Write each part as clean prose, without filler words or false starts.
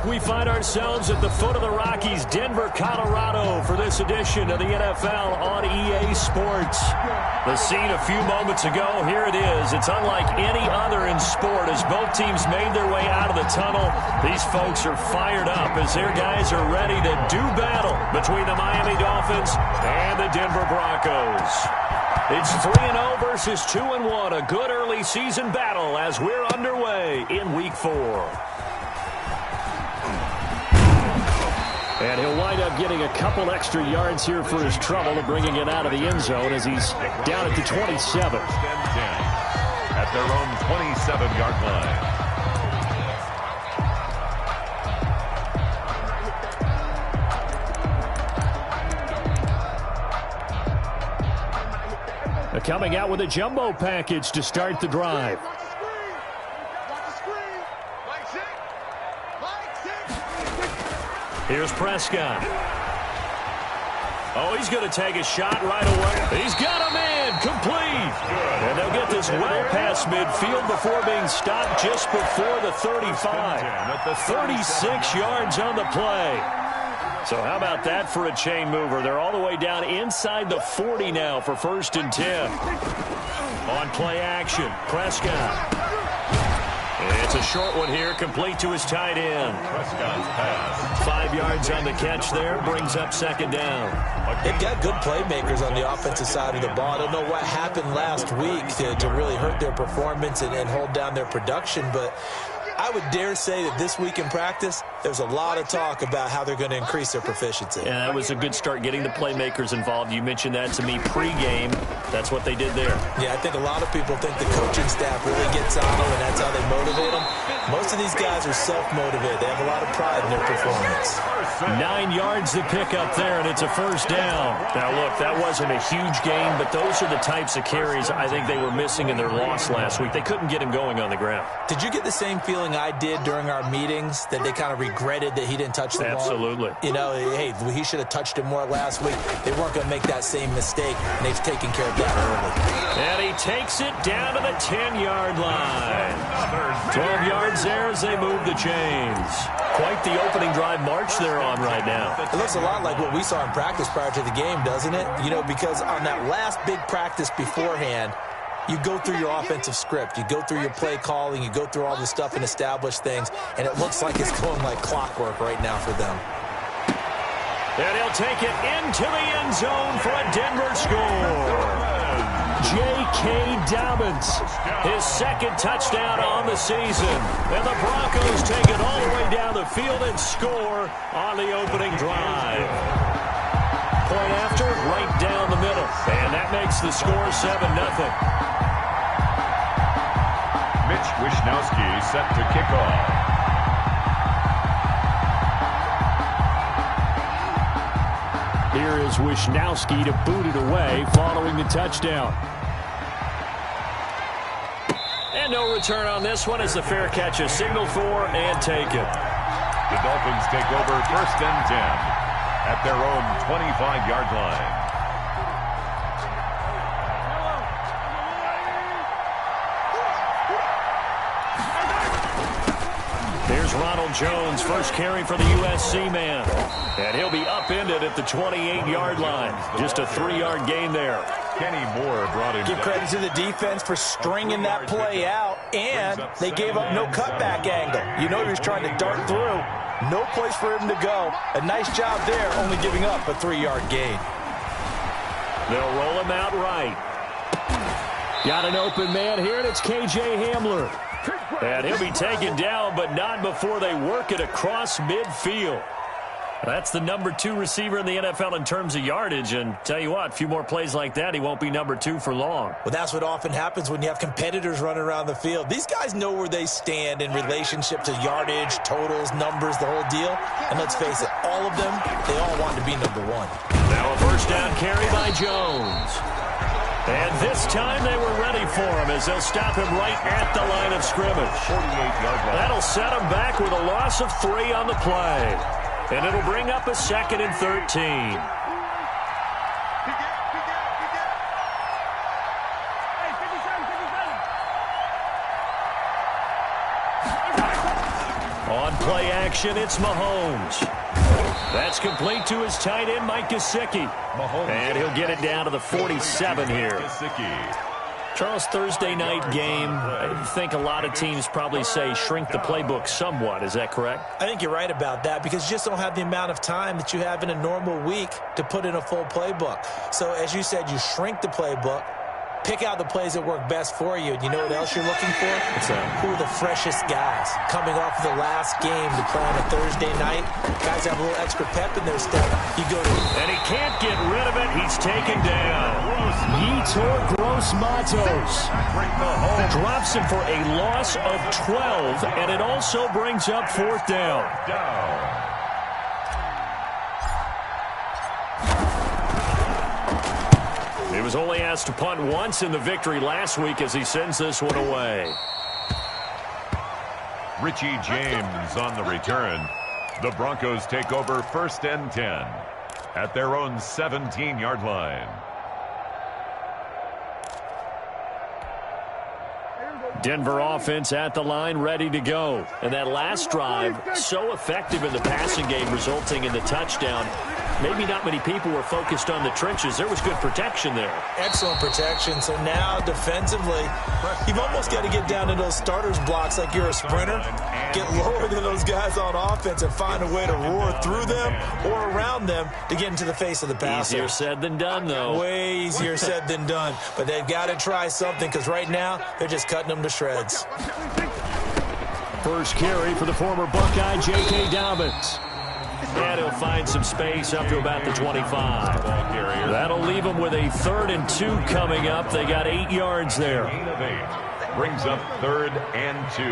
we find ourselves at the foot of the Rockies, Denver, Colorado, for this edition of the NFL on EA Sports. The scene a few moments ago, here it is. It's unlike any other in sport as both teams made their way out of the tunnel. These folks are fired up as their guys are ready to do battle between the Miami Dolphins and the Denver Broncos. It's 3-0 versus 2-1, a good early season battle as we're underway in Week 4. And he'll wind up getting a couple extra yards here for his trouble of bringing it out of the end zone as he's down at the 27. At their own 27-yard line. Coming out with a jumbo package to start the drive. Here's Prescott. Oh, he's going to take a shot right away. He's got a man complete. And they'll get this well past midfield before being stopped just before the 35. 36 yards on the play. So how about that for a chain mover? They're all the way down inside the 40 now for 1st and 10. On play action, Prescott. It's a short one here, complete to his tight end. Prescott's pass. 5 yards on the catch there, brings up 2nd down. They've got good playmakers on the offensive side of the ball. I don't know what happened last week to really hurt their performance and hold down their production, but I would dare say that this week in practice, there's a lot of talk about how they're going to increase their proficiency. Yeah, that was a good start getting the playmakers involved. You mentioned that to me pregame. That's what they did there. Yeah, I think a lot of people think the coaching staff really gets on them, and that's how they motivate them. Most of these guys are self-motivated. They have a lot of pride in their performance. 9 yards to pick up there, and it's a 1st down. Now, look, that wasn't a huge gain, but those are the types of carries I think they were missing in their loss last week. They couldn't get him going on the ground. Did you get the same feeling I did during our meetings, that they kind of regretted that he didn't touch the ball? Absolutely. You know, hey, he should have touched it more last week. They weren't going to make that same mistake, and they've taken care of that early. And he takes it down to the 10-yard line. 12 yards there as they move the chains. Quite the opening drive march they're on right now. It looks a lot like what we saw in practice prior to the game, doesn't it? You know, because on that last big practice beforehand, you go through your offensive script, you go through your play calling, you go through all the stuff and establish things, and it looks like it's going like clockwork right now for them. And he'll take it into the end zone for a Denver score. J.K. Dobbins, his 2nd touchdown on the season. And the Broncos take it all the way down the field and score on the opening drive. Point after, right down the middle. And that makes the score 7-0. Mitch Wishnowsky set to kick off. Here is Wishnowsky to boot it away following the touchdown. And no return on this one as the fair catch is signaled for and taken. The Dolphins take over 1st and 10 at their own 25-yard line. Here's Ronald Jones, first carry for the USC man. And he'll be upended at the 28-yard line. Just a 3-yard gain there. Kenny Moore brought him. Give credit to the defense for stringing that play out, and they gave up no cutback angle. You know he was trying to dart through. No place for him to go. A nice job there, only giving up a 3-yard gain. They'll roll him out right. Got an open man here, and it's K.J. Hamler. And he'll be taken down, but not before they work it across midfield. That's the number 2 receiver in the NFL in terms of yardage, and tell you what, a few more plays like that, he won't be number 2 for long. Well, that's what often happens when you have competitors running around the field. These guys know where they stand in relationship to yardage, totals, numbers, the whole deal. And let's face it, all of them, they all want to be number 1. Now a 1st down carry by Jones. And this time they were ready for him as they'll stop him right at the line of scrimmage. 48-yard line. That'll set him back with a loss of 3 on the play. And it'll bring up a 2nd and 13. On play action, it's Mahomes. That's complete to his tight end, Mike Gesicki. And he'll get it down to the 47 here. Charles, Thursday night game, I think a lot of teams probably say shrink the playbook somewhat. Is that correct? I think you're right about that because you just don't have the amount of time that you have in a normal week to put in a full playbook. So, as you said, you shrink the playbook, pick out the plays that work best for you. And you know what else you're looking for? Who are the freshest guys coming off of the last game to play on a Thursday night? Guys have a little extra pep in their step. You go to... And he can't get rid of it. He's taken down. Yetur Gross-Matos drops him for a loss of 12, and it also brings up fourth down. He was only asked to punt once in the victory last week as he sends this one away. Richie James on the return. The Broncos take over 1st and 10 at their own 17-yard line. Denver offense at the line, ready to go. And that last drive, so effective in the passing game, resulting in the touchdown. Maybe not many people were focused on the trenches. There was good protection there. Excellent protection. So now defensively, you've almost got to get down to those starters blocks like you're a sprinter. Get lower than those guys on offense and find a way to roar through them or around them to get into the face of the passer. Easier said than done, though. Way easier said than done. But they've got to try something because right now they're just cutting them to shreds. First carry for the former Buckeye, J.K. Dobbins. And he'll find some space up to about the 25. That'll leave him with a 3rd and 2 coming up. They got 8 yards there. Brings up 3rd and 2.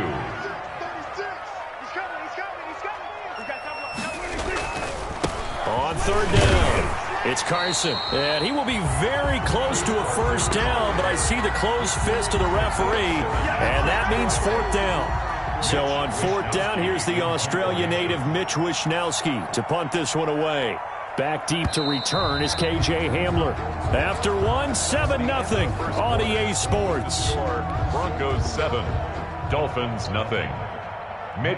On 3rd down, it's Carson. And he will be very close to a first down, but I see the closed fist of the referee, and that means 4th down. So on 4th down, here's the Australia native Mitch Wishnowsky to punt this one away. Back deep to return is KJ Hamler. After one, 7-0 on EA Sports. Broncos 7, Dolphins 0.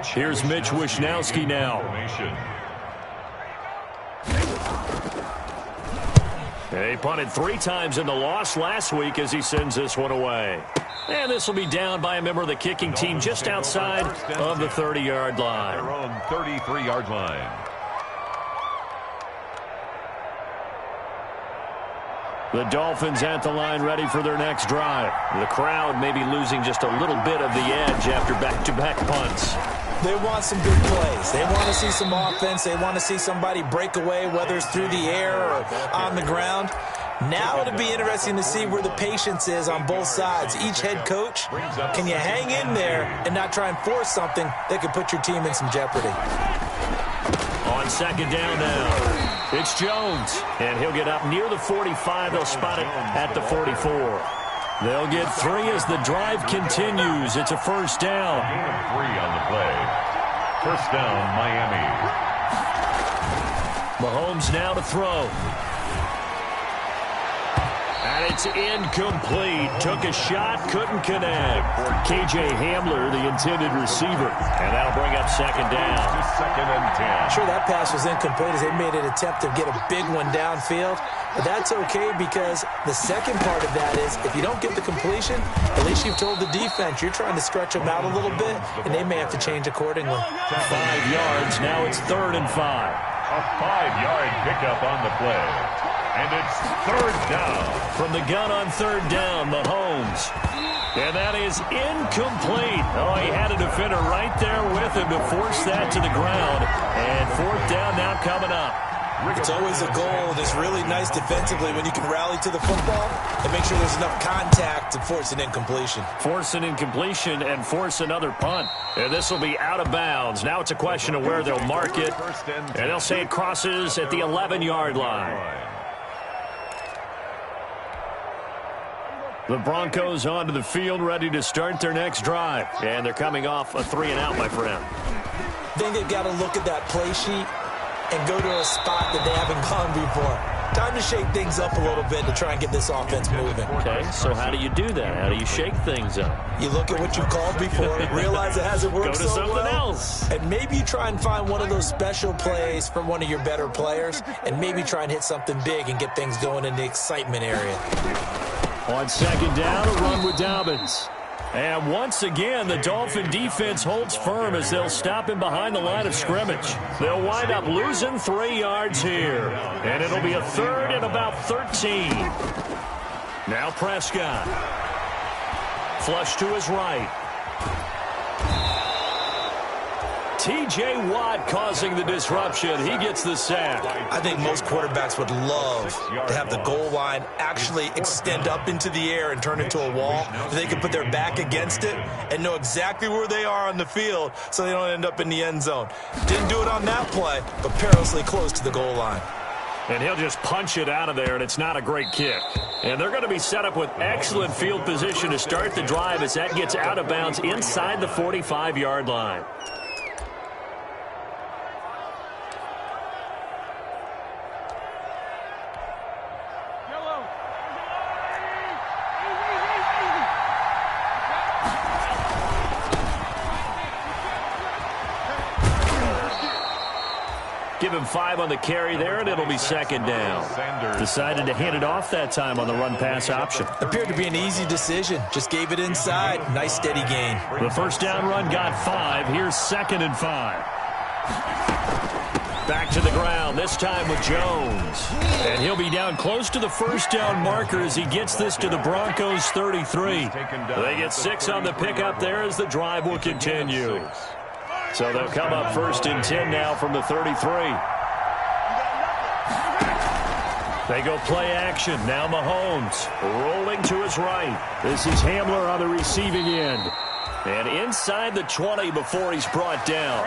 Here's Mitch Wishnowsky now. They punted 3 times in the loss last week as he sends this one away. And this will be down by a member of the kicking team just outside of the 30-yard line. Their own 33-yard line. The Dolphins at the line ready for their next drive. The crowd may be losing just a little bit of the edge after back-to-back punts. They want some big plays. They want to see some offense. They want to see somebody break away, whether it's through the air or on the ground. Now it'll be interesting to see where the patience is on both sides. Each head coach, can you hang in there and not try and force something that could put your team in some jeopardy? On 2nd down now, it's Jones. And he'll get up near the 45. They'll spot it at the 44. They'll get 3 as the drive continues. It's a first down. 3 on the play. First down, Miami. Mahomes now to throw. And it's incomplete. Took a shot, couldn't connect. KJ Hamler, the intended receiver. And that'll bring up 2nd down. 2nd and 10. Sure, that pass was incomplete as they made an attempt to get a big one downfield. But that's okay because the second part of that is if you don't get the completion, at least you've told the defense you're trying to stretch them out a little bit, and they may have to change accordingly. 5 yards. Now it's 3rd and 5. A 5-yard pickup on the play. And it's 3rd down. From the gun on 3rd down, Mahomes. And that is incomplete. Oh, he had a defender right there with him to force that to the ground. And 4th down now coming up. It's always a goal, and it's really nice defensively when you can rally to the football and make sure there's enough contact to force an incompletion. Force an incompletion and force another punt. And this will be out of bounds. Now it's a question of where they'll mark it. And they'll say it crosses at the 11-yard line. The Broncos onto the field, ready to start their next drive. And they're coming off a 3-and-out, my friend. I think they've got to look at that play sheet and go to a spot that they haven't gone before. Time to shake things up a little bit to try and get this offense moving. Okay, so how do you do that? How do you shake things up? You look at what you called before, realize it hasn't worked Go to so something well, else. and maybe you try and find one of those special plays from one of your better players, and maybe try and hit something big and get things going in the excitement area. On second down, a run with Dobbins. And once again, the Dolphin defense holds firm as they'll stop him behind the line of scrimmage. They'll wind up losing 3 yards here. And it'll be a third and about 13. Now Prescott. Flush to his right. T.J. Watt causing the disruption. He gets the sack. I think most quarterbacks would love to have the goal line actually extend up into the air and turn into a wall. They can put their back against it and know exactly where they are on the field so they don't end up in the end zone. Didn't do it on that play, but perilously close to the goal line. And he'll just punch it out of there, and it's not a great kick. And they're going to be set up with excellent field position to start the drive as that gets out of bounds inside the 45-yard line. Give him 5 on the carry there, and it'll be second down. Decided to hand it off that time on the run-pass option. Appeared to be an easy decision. Just gave it inside. Nice, steady gain. The first down run got 5. Here's second and 5. Back to the ground, this time with Jones. And he'll be down close to the first down marker as he gets this to the Broncos 33. They get 6 on the pickup there as the drive will continue. So they'll come up first and 10 now from the 33. They go play action. Now Mahomes rolling to his right. This is Hamler on the receiving end. And inside the 20 before he's brought down.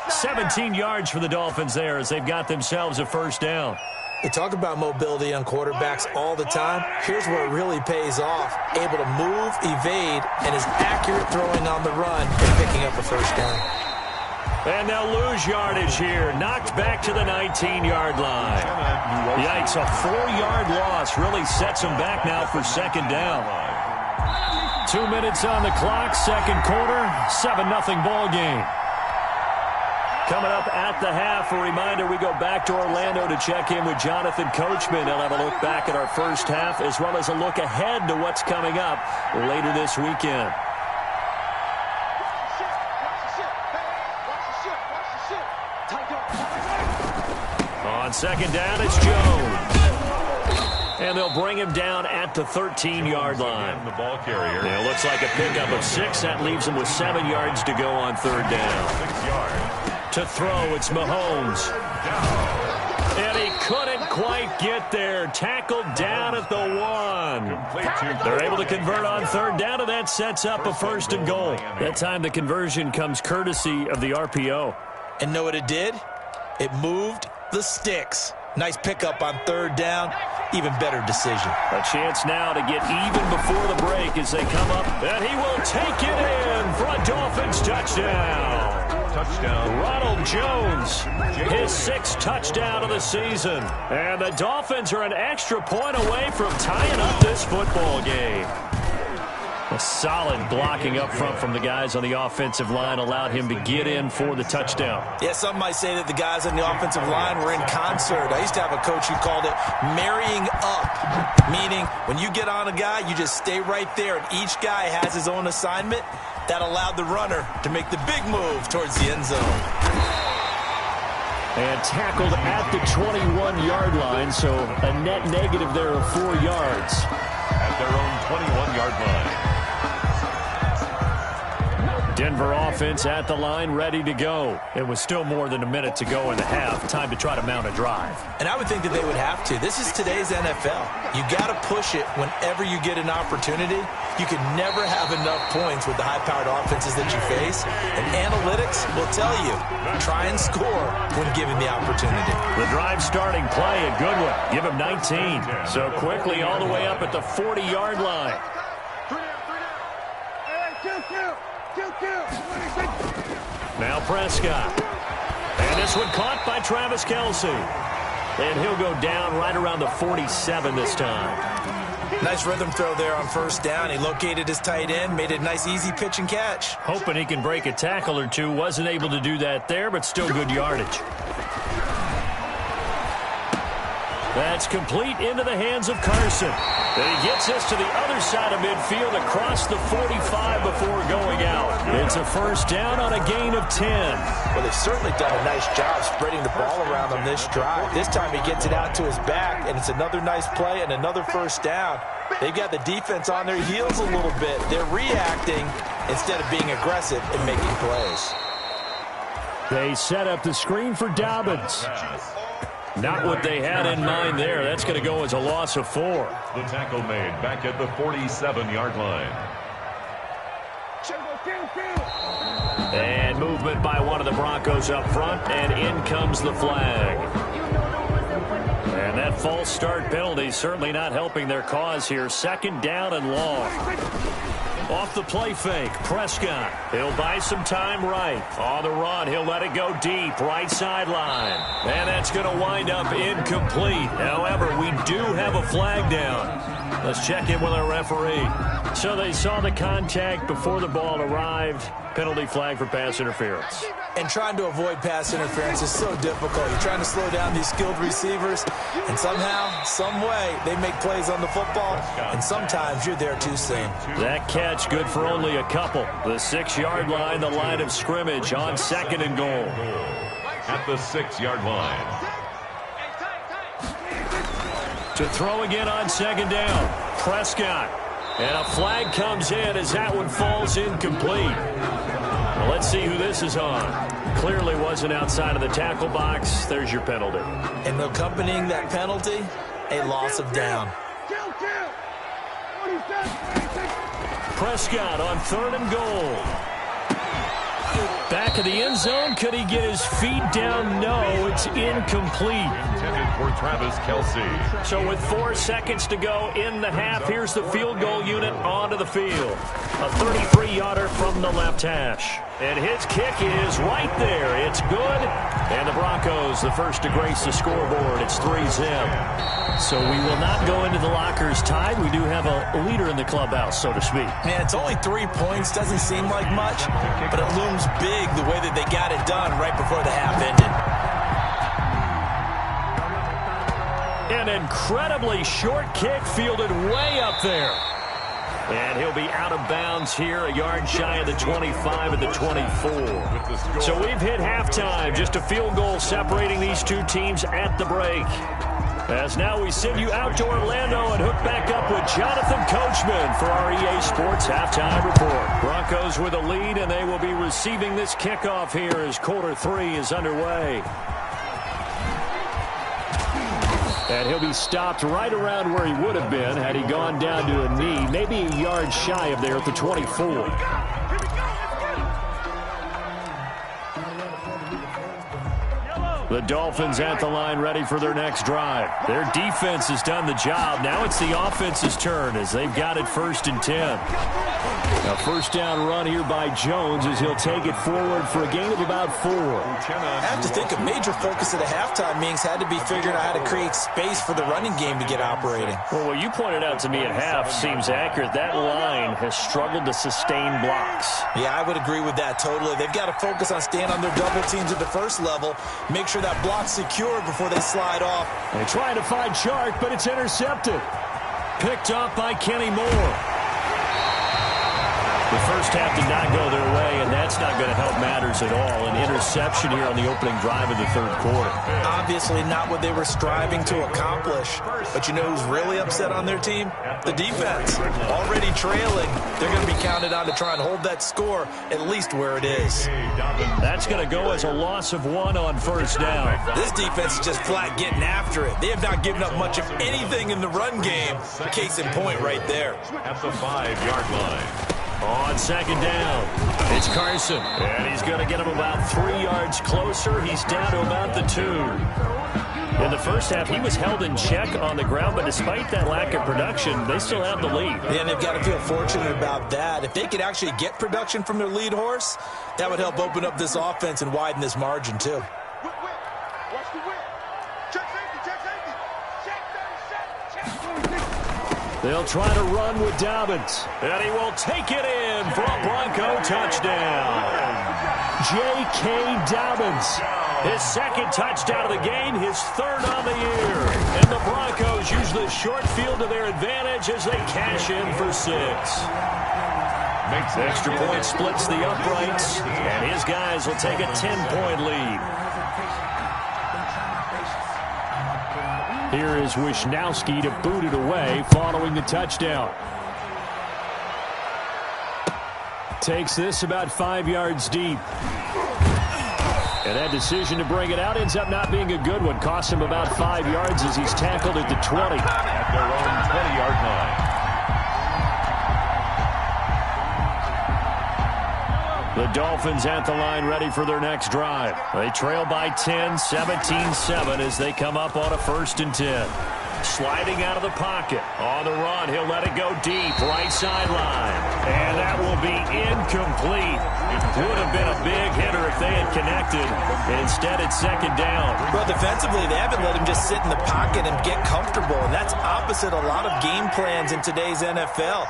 17 yards for the Dolphins there as they've got themselves a first down. We talk about mobility on quarterbacks all the time. Here's where it really pays off. Able to move, evade, and is accurate throwing on the run and picking up a first down. And they'll lose yardage here. Knocked back to the 19-yard line. Yikes, a 4-yard loss really sets them back now for second down. 2 minutes on the clock, second quarter, 7-0 ball game. Coming up at the half, a reminder, we go back to Orlando to check in with Jonathan Coachman. He'll have a look back at our first half as well as a look ahead to what's coming up later this weekend. On second down, it's Jones. And they'll bring him down at the 13-yard line. The ball carrier. Now, it looks like a pickup of 6. That leaves him with 7 yards to go on third down. 6 yards. To throw, it's Mahomes. And he couldn't quite get there. Tackled down at the 1. They're able to convert on third down, and that sets up a first and goal. That time the conversion comes courtesy of the RPO. And know what it did? It moved the sticks. Nice pickup on third down. Even better decision. A chance now to get even before the break as they come up. And he will take it in for a Dolphins touchdown. Touchdown. Ronald Jones, his 6th touchdown of the season. And the Dolphins are an extra point away from tying up this football game. A solid blocking up front from the guys on the offensive line allowed him to get in for the touchdown. Yeah, some might say that the guys on the offensive line were in concert. I used to have a coach who called it marrying up, meaning when you get on a guy, you just stay right there, and each guy has his own assignment. That allowed the runner to make the big move towards the end zone. And tackled at the 21-yard line, so a net negative there of 4 yards. At their own 21-yard line. Denver offense at the line, ready to go. It was still more than a minute to go in the half. Time to try to mount a drive. And I would think that they would have to. This is today's NFL. You got to push it whenever you get an opportunity. You can never have enough points with the high-powered offenses that you face. And analytics will tell you, try and score when given the opportunity. The drive starting play, a good one. Give him 19. So quickly all the way up at the 40-yard line. Now Prescott. And this one caught by Travis Kelce. And he'll go down right around the 47 this time. Nice rhythm throw there on first down. He located his tight end, made it a nice easy pitch and catch. Hoping he can break a tackle or two. Wasn't able to do that there, but still good yardage. That's complete into the hands of Carson. And he gets this to the other side of midfield across the 45 before going out. It's a first down on a gain of 10. Well, they've certainly done a nice job spreading the ball around on this drive. This time he gets it out to his back, and it's another nice play and another first down. They've got the defense on their heels a little bit. They're reacting instead of being aggressive and making plays. They set up the screen for Dobbins. Not what they had in mind there. That's going to go as a loss of 4. The tackle made back at the 47-yard line. And movement by one of the Broncos up front, and in comes the flag. And that false start penalty certainly not helping their cause here. Second down and long. Off the play fake, Prescott. He'll buy some time right. On the run, he'll let it go deep, right sideline. And that's going to wind up incomplete. However, we do have a flag down. Let's check in with our referee. So they saw the contact before the ball arrived. Penalty flag for pass interference. And trying to avoid pass interference is so difficult. You're trying to slow down these skilled receivers, and somehow, some way, they make plays on the football, and sometimes you're there too soon. That catch good for only a couple. The 6-yard line, the line of scrimmage on 2nd and goal. At the 6-yard line. To throw again on 2nd down. Prescott. And a flag comes in as that one falls incomplete. Well, let's see who this is on. Clearly wasn't outside of the tackle box. There's your penalty. And accompanying that penalty, a loss of down. Prescott on 3rd and goal. Back of the end zone. Could he get his feet down? No, it's incomplete. Intended for Travis Kelce. So with 4 seconds to go in the half, here's the field goal unit onto the field. A 33-yarder from the left hash. And his kick is right there. It's good. And the Broncos, the first to grace the scoreboard. It's 3-zip. So we will not go into the lockers tied. We do have a leader in the clubhouse, so to speak. Man, it's only 3 points. Doesn't seem like much, but it looms big the way that they got it done right before the half ended. An incredibly short kick fielded way up there. And he'll be out of bounds here, a yard shy of the 25 at the 24. So we've hit halftime. Just a field goal separating these two teams at the break. As now we send you out to Orlando and hook back up with Jonathan Coachman for our EA Sports Halftime Report. Broncos with a lead, and they will be receiving this kickoff here as quarter 3 is underway. And he'll be stopped right around where he would have been had he gone down to a knee, maybe a yard shy of there at the 24. The Dolphins at the line ready for their next drive. Their defense has done the job. Now it's the offense's turn as they've got it 1st and 10. A first down run here by Jones as he'll take it forward for a gain of about 4. I have to think a major focus at the halftime meetings had to be figuring out how to create space for the running game to get operating. Well, what you pointed out to me at half seems accurate. That line has struggled to sustain blocks. Yeah, I would agree with that totally. They've got to focus on staying on their double teams at the first level, make sure that block's secure before they slide off. They try to find Chark, but it's intercepted. Picked up by Kenny Moore. The first half did not go their way, and that's not going to help matters at all. An interception here on the opening drive of the 3rd quarter. Obviously not what they were striving to accomplish. But you know who's really upset on their team? The defense. Already trailing. They're going to be counted on to try and hold that score at least where it is. That's going to go as a loss of 1 on first down. This defense is just flat getting after it. They have not given up much of anything in the run game. Case in point right there. At the 5-yard line. On 2nd down, it's Carson. And he's going to get him about 3 yards closer. He's down to about the 2. In the first half, he was held in check on the ground, but despite that lack of production, they still have the lead. And they've got to feel fortunate about that. If they could actually get production from their lead horse, that would help open up this offense and widen this margin, too. They'll try to run with Dobbins. And he will take it in for a Bronco touchdown. J.K. Dobbins. His second touchdown of the game, his third on the year. And the Broncos use the short field to their advantage as they cash in for 6. Makes the extra point, splits the uprights, and his guys will take a 10-point lead. Here is Wisnowski to boot it away following the touchdown. Takes this about 5 yards deep. And that decision to bring it out ends up not being a good one. Costs him about 5 yards as he's tackled at the 20. At their own 20-yard line. The Dolphins at the line ready for their next drive. They trail by 10, 17-7 as they come up on a 1st and 10. Sliding out of the pocket. On the run, he'll let it go deep. Right sideline. And that will be incomplete. It would have been a big hitter if they had connected. Instead, it's 2nd down. Well, defensively, they haven't let him just sit in the pocket and get comfortable. And that's opposite a lot of game plans in today's NFL.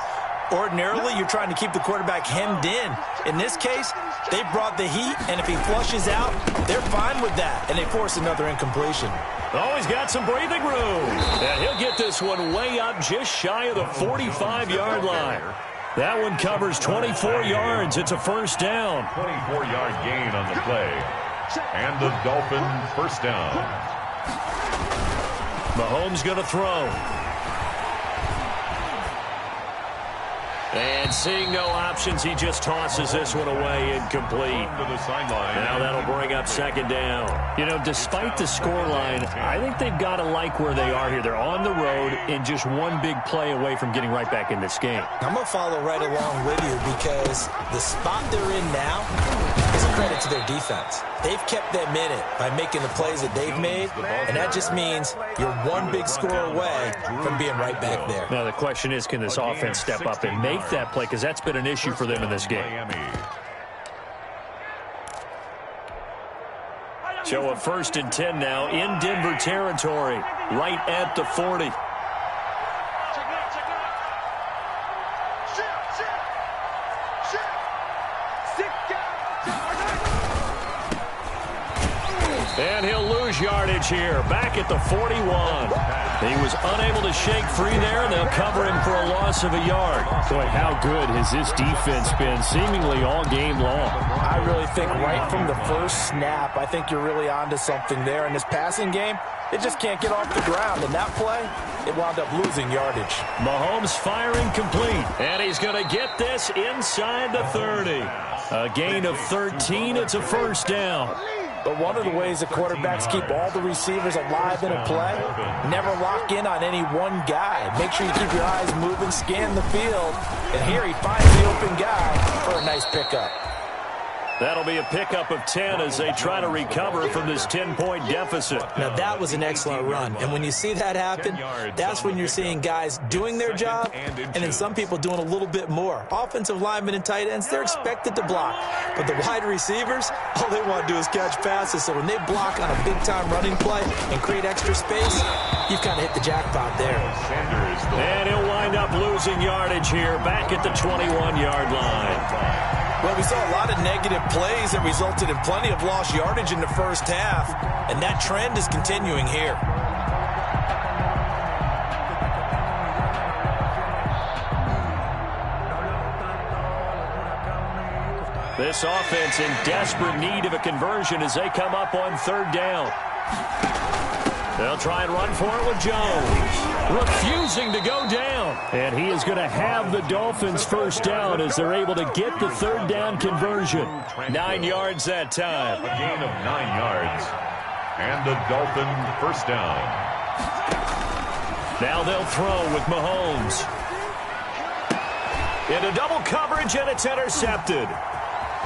Ordinarily, you're trying to keep the quarterback hemmed in. In this case, they brought the heat, and if he flushes out, they're fine with that, and they force another incompletion. Oh, he's got some breathing room. And he'll get this one way up just shy of the 45-yard line. That one covers 24 yards. It's a 1st down. 24-yard gain on the play. And the Dolphin 1st down. Mahomes going to throw. And seeing no options, he just tosses this one away, incomplete. Now that'll bring up 2nd down. You know, despite the scoreline, I think they've got to like where they are here. They're on the road and just one big play away from getting right back in this game. I'm going to follow right along with you because the spot they're in now is a credit to their defense. They've kept them in it by making the plays that they've made, and that just means you're one big score away from being right back there. Now the question is, can this offense step up and make that play, because that's been an issue for them in this game. So a 1st and 10 now in Denver territory, right at the 40. And he'll lose yardage here, back at the 41. He was unable to shake free there, and they'll cover him for a loss of a yard. Boy, how good has this defense been seemingly all game long? I really think right from the first snap, I think you're really onto something there. In this passing game, they just can't get off the ground. And that play, it wound up losing yardage. Mahomes firing complete. And he's going to get this inside the 30. A gain of 13. It's a 1st down. But one of the ways the quarterbacks keep all the receivers alive in a play, never lock in on any one guy. Make sure you keep your eyes moving, scan the field, and here he finds the open guy for a nice pickup. That'll be a pickup of 10 as they try to recover from this 10-point deficit. Now, that was an excellent run. And when you see that happen, that's when you're seeing guys doing their job and then some people doing a little bit more. Offensive linemen and tight ends, they're expected to block. But the wide receivers, all they want to do is catch passes. So when they block on a big-time running play and create extra space, you've kind of hit the jackpot there. And he'll wind up losing yardage here back at the 21-yard line. Well, we saw a lot of negative plays that resulted in plenty of lost yardage in the first half, and that trend is continuing here. This offense in desperate need of a conversion as they come up on 3rd down. They'll try and run for it with Jones. Refusing to go down. And he is going to have the Dolphins 1st down as they're able to get the 3rd down conversion. 9 yards that time. A gain of 9 yards. And the Dolphin 1st down. Now they'll throw with Mahomes. Into double coverage, and it's intercepted.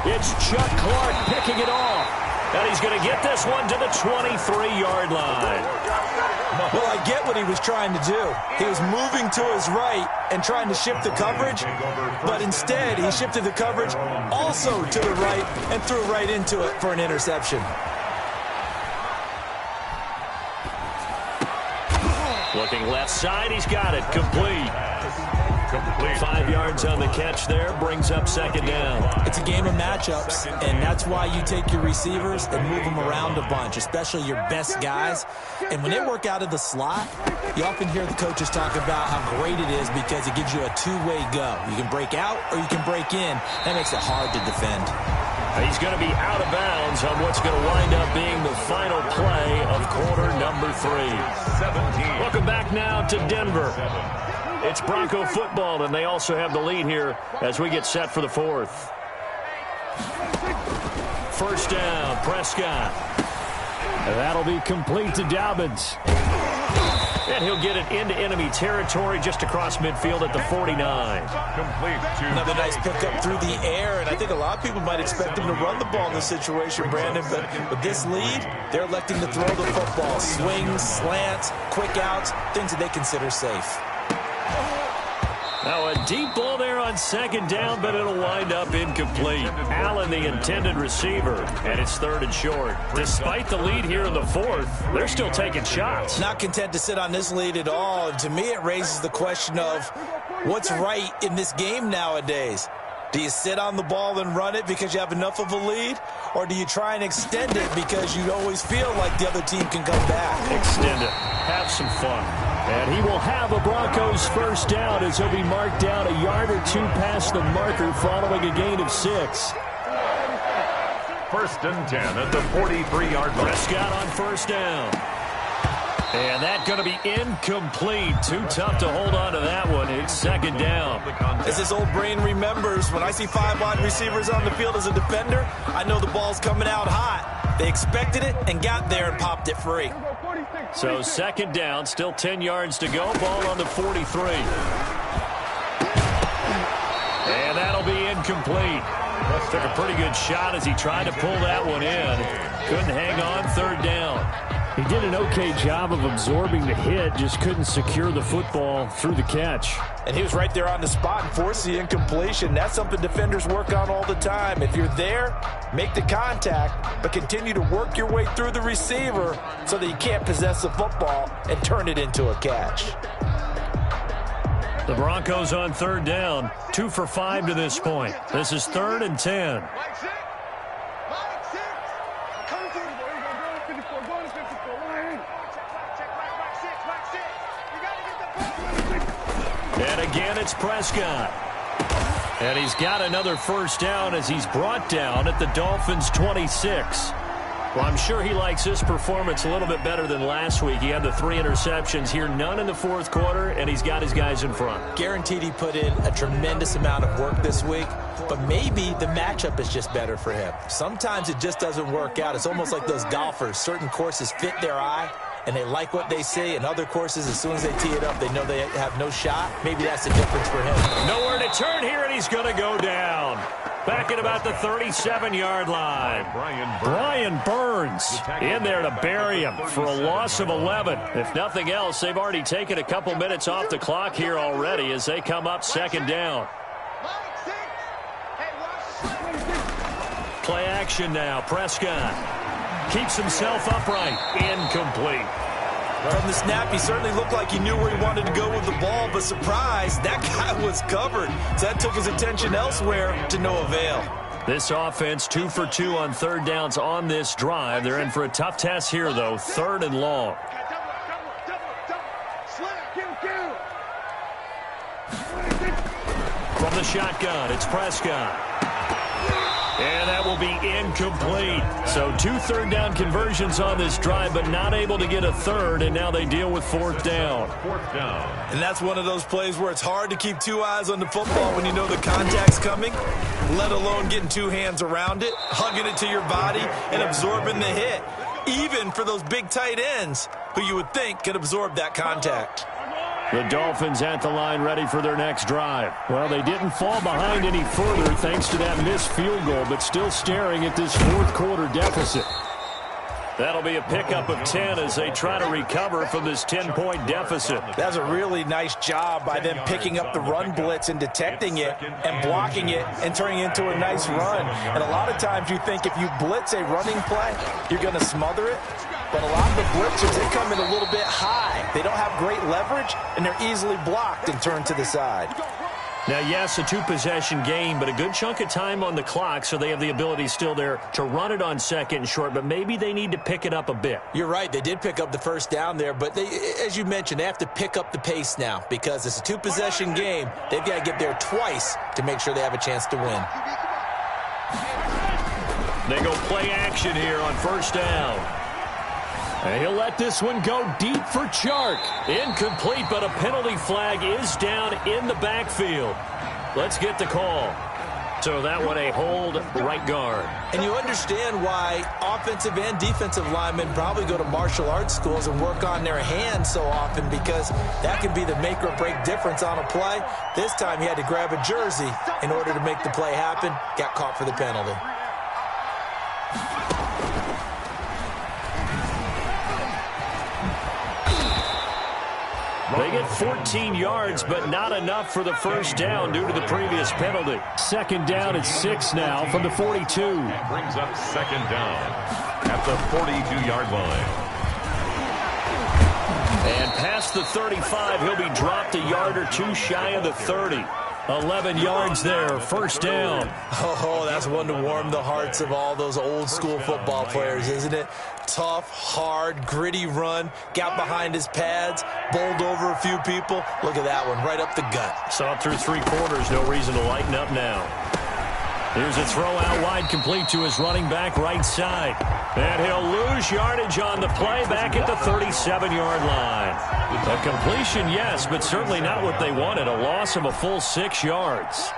It's Chuck Clark picking it off. And he's going to get this one to the 23-yard line. Well, I get what he was trying to do. He was moving to his right and trying to shift the coverage, but instead he shifted the coverage also to the right and threw right into it for an interception. Looking left outside. He's got it. Complete. 5 yards on the catch there. Brings up second down. It's a game of matchups, and that's why you take your receivers and move them around a bunch, especially your best guys. And when they work out of the slot, you often hear the coaches talk about how great it is because it gives you a two-way go. You can break out or you can break in. That makes it hard to defend. He's going to be out of bounds on what's going to wind up being the final play of quarter number 3. 17. Welcome back now to Denver. It's Bronco football, and they also have the lead here as we get set for the 4th. First down, Prescott. And that'll be complete to Dobbins. And he'll get it into enemy territory just across midfield at the 49. Complete to Another nice pickup through the air, and I think a lot of people might expect him to run the ball in this situation, Brandon, but with this lead, they're electing to throw the football. Swings, slants, quick outs, things that they consider safe. Now a deep ball there on second down, but it'll wind up incomplete. Allen, the intended receiver, and it's 3rd and short. Despite the lead here in the 4th, they're still taking shots. Not content to sit on this lead at all. And to me, it raises the question of what's right in this game nowadays. Do you sit on the ball and run it because you have enough of a lead? Or do you try and extend it because you always feel like the other team can come back? Extend it. Have some fun. And he will have a Broncos first down as he'll be marked down a yard or 2 past the marker following a gain of 6. 1st and 10 at the 43-yard line. Prescott on first down. And that's going to be incomplete. Too tough to hold on to that one. It's second down. As his old brain remembers, when I see 5 wide receivers on the field as a defender, I know the ball's coming out hot. They expected it and got there and popped it free. So second down, still 10 yards to go. Ball on the 43. And that'll be incomplete. Took a pretty good shot as he tried to pull that one in. Couldn't hang on, 3rd down. He did an okay job of absorbing the hit, just couldn't secure the football through the catch. And he was right there on the spot and forced the incompletion. That's something defenders work on all the time. If you're there, make the contact, but continue to work your way through the receiver so that you can't possess the football and turn it into a catch. The Broncos on 3rd down, 2 for 5 to this point. This is 3rd and 10. And again, it's Prescott. And he's got another first down as he's brought down at the Dolphins' 26. Well, I'm sure he likes this performance a little bit better than last week. He had the 3 interceptions here, none in the 4th quarter, and he's got his guys in front. Guaranteed he put in a tremendous amount of work this week, but maybe the matchup is just better for him. Sometimes it just doesn't work out. It's almost like those golfers. Certain courses fit their eye, and they like what they see. In other courses, as soon as they tee it up, they know they have no shot. Maybe that's the difference for him. Nowhere to turn here, and he's going to go down. Back at about the 37-yard line. Brian Burns in there to bury him for a loss of 11. If nothing else, they've already taken a couple minutes off the clock here already as they come up second down. Play action now. Prescott keeps himself upright. Incomplete. From the snap, he certainly looked like he knew where he wanted to go with the ball, but surprise, that guy was covered. So that took his attention elsewhere to no avail. This offense 2 for 2 on 3rd downs on this drive. They're in for a tough test here, though. 3rd and long. From the shotgun, it's Prescott. And that will be incomplete. So 2 3rd down conversions on this drive, but not able to get a 3rd, and now they deal with 4th down. 4th down. And that's one of those plays where it's hard to keep 2 eyes on the football when you know the contact's coming, let alone getting 2 hands around it, hugging it to your body, and absorbing the hit. Even for those big tight ends who you would think could absorb that contact. The Dolphins at the line ready for their next drive. Well, they didn't fall behind any further thanks to that missed field goal, but still staring at this 4th quarter deficit. That'll be a pickup of 10 as they try to recover from this 10-point deficit. That's a really nice job by them picking up the run blitz and detecting it and blocking it and turning it into a nice run. And a lot of times you think if you blitz a running play, you're going to smother it. but a lot of the blitzers, they come in a little bit high. They don't have great leverage, and they're easily blocked and turned to the side. Now, yes, a two-possession game, but a good chunk of time on the clock, so they have the ability still there to run it on second and short, but maybe they need to pick it up a bit. You're right. They did pick up the first down there, but they, as you mentioned, they have to pick up the pace now because it's a two-possession game. They've got to get there twice to make sure they have a chance to win. They go play action here on first down. And he'll let this one go deep for Chark. Incomplete, but a penalty flag is down in the backfield. Let's get the call. So that one a hold right guard. And you understand why offensive and defensive linemen probably go to martial arts schools and work on their hands so often because that can be the make or break difference on a play. This time he had to grab a jersey in order to make the play happen. Got caught for the penalty. They get 14 yards, but not enough for the first down due to the previous penalty. Second down at 6 now from the 42. That brings up second down at the 42-yard line. And past the 35, he'll be dropped a yard or two shy of the 30. 11 yards there, first down. Oh, that's one to warm the hearts of all those old-school football players, isn't it? Tough, hard, gritty run, got behind his pads, bowled over a few people. Look at that one, right up the gut. Saw it through three quarters, no reason to lighten up now. Here's a throw out wide, complete to his running back right side. And he'll lose yardage on the play back at the 37-yard line. A completion, yes, but certainly not what they wanted. A loss of a full 6 yards.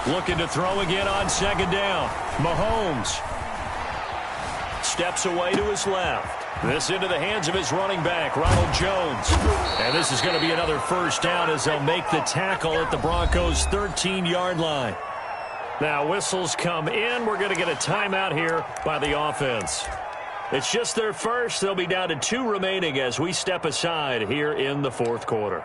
Looking to throw again on second down. Mahomes steps away to his left. This into the hands of his running back, Ronald Jones. And this is going to be another first down as they'll make the tackle at the Broncos' 13-yard line. Now, whistles come in. We're going to get a timeout here by the offense. It's just their first. They'll be down to 2 remaining as we step aside here in the fourth quarter.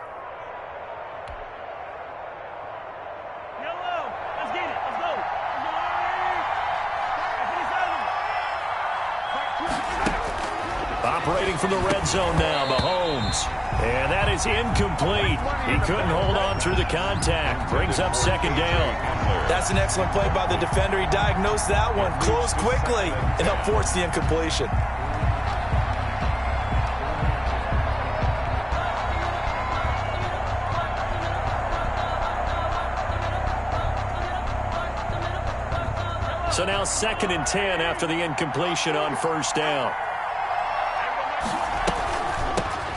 Operating from the red zone now, Mahomes. And that is incomplete. He couldn't hold on through the contact. Brings up second down. That's an excellent play by the defender. He diagnosed that one, closed quickly, and helped force the incompletion. So now 2nd and 10 after the incompletion on first down.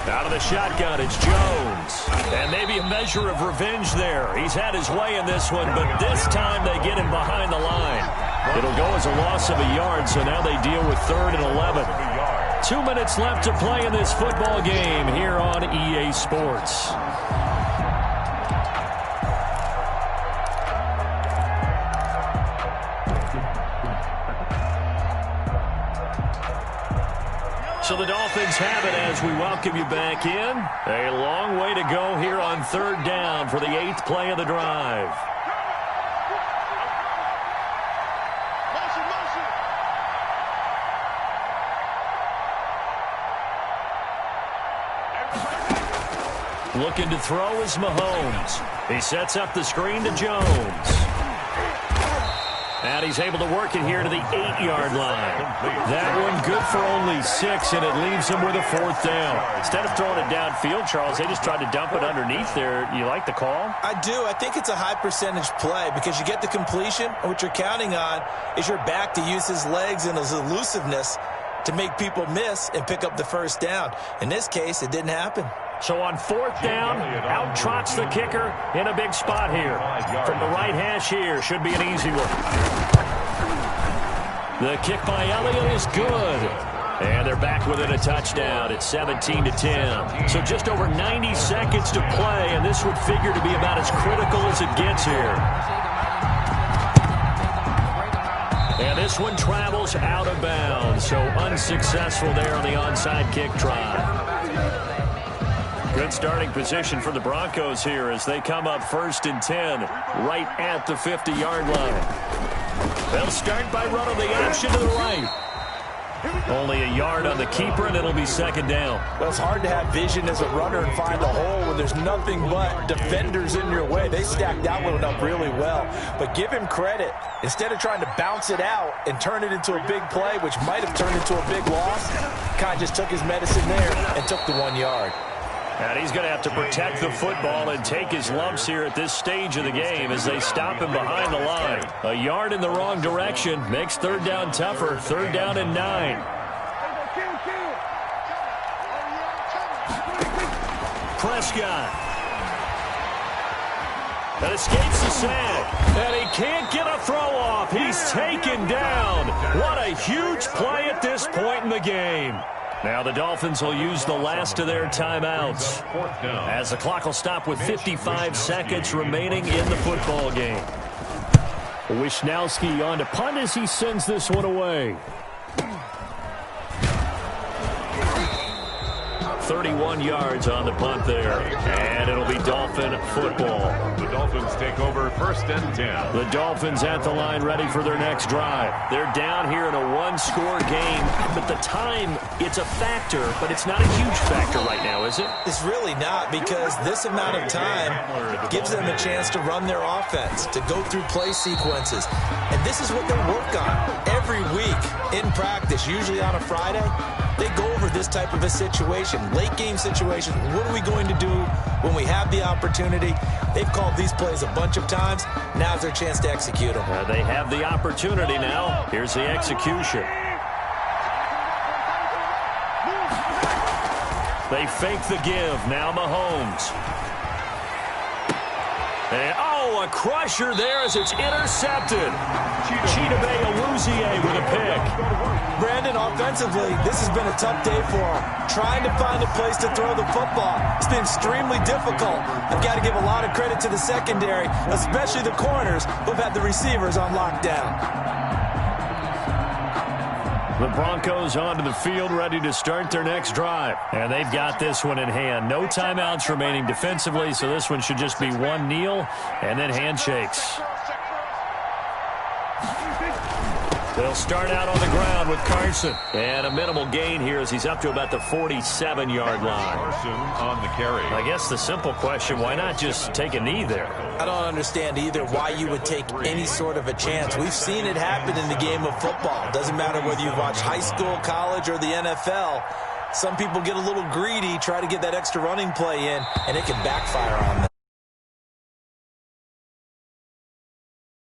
Out of the shotgun, it's Jones. And maybe a measure of revenge there. He's had his way in this one, but this time they get him behind the line. It'll go as a loss of a yard, so now they deal with 3rd and 11. 2 minutes left to play in this football game here on EA Sports. So the Dolphins have it as we welcome you back in. A long way to go here on 3rd down for the 8th play of the drive. Looking to throw is Mahomes. He sets up the screen to Jones. And he's able to work it here to the 8-yard line. That one good for only 6, and it leaves him with a 4th down. Instead of throwing it downfield, Charles, they just tried to dump it underneath there. You like the call? I do. I think it's a high-percentage play because you get the completion, and what you're counting on is your back to use his legs and his elusiveness to make people miss and pick up the first down. In this case, it didn't happen. So on 4th down, out trots the kicker in a big spot here. From the right hash here, should be an easy one. The kick by Elliott is good. And they're back within a touchdown. It's 17-10. So just over 90 seconds to play, and this would figure to be about as critical as it gets here. And this one travels out of bounds, so unsuccessful there on the onside kick try. Good starting position for the Broncos here as they come up 1st and 10 right at the 50-yard line. They'll start by running the option to the right. Only a yard on the keeper, and it'll be 2nd down. Well, it's hard to have vision as a runner and find a hole when there's nothing but defenders in your way. They stacked that one up really well. But give him credit. Instead of trying to bounce it out and turn it into a big play, which might have turned into a big loss, kind of just took his medicine there and took the 1 yard. And he's going to have to protect the football and take his lumps here at this stage of the game as they stop him behind the line. A yard in the wrong direction makes 3rd down tougher. 3rd down and 9. Prescott. That escapes the sack. And he can't get a throw off. He's taken down. What a huge play at this point in the game. Now the Dolphins will use the last of their timeouts as the clock will stop with 55 seconds remaining in the football game. Wisnowski on to punt as he sends this one away. 31 yards on the punt there. And it'll be Dolphin football. The Dolphins take over 1st and 10. The Dolphins at the line ready for their next drive. They're down here in a 1-score game, but the time, it's a factor, but it's not a huge factor right now, is it? It's really not, because this amount of time gives them a chance to run their offense, to go through play sequences. And this is what they work on every week in practice, usually on a Friday. They go over this type of a situation, late game situation. What are we going to do when we have the opportunity? They've called these plays a bunch of times. Now's their chance to execute them. They have the opportunity now. Here's the execution. They fake the give. Now Mahomes. And, a crusher there as it's intercepted. Chidobe Awuzie with a pick. Brandon, offensively, this has been a tough day for him. Trying to find a place to throw the football. It's been extremely difficult. I've got to give a lot of credit to the secondary, especially the corners who've had the receivers on lockdown. The Broncos onto the field, ready to start their next drive. And they've got this one in hand. No timeouts remaining defensively, so this one should just be one kneel and then handshakes. They'll start out on the ground with Carson. And a minimal gain here as he's up to about the 47-yard line. Carson on the carry. I guess the simple question, why not just take a knee there? I don't understand either why you would take any sort of a chance. We've seen it happen in the game of football. Doesn't matter whether you watch high school, college, or the NFL. Some people get a little greedy, try to get that extra running play in, and it can backfire on them.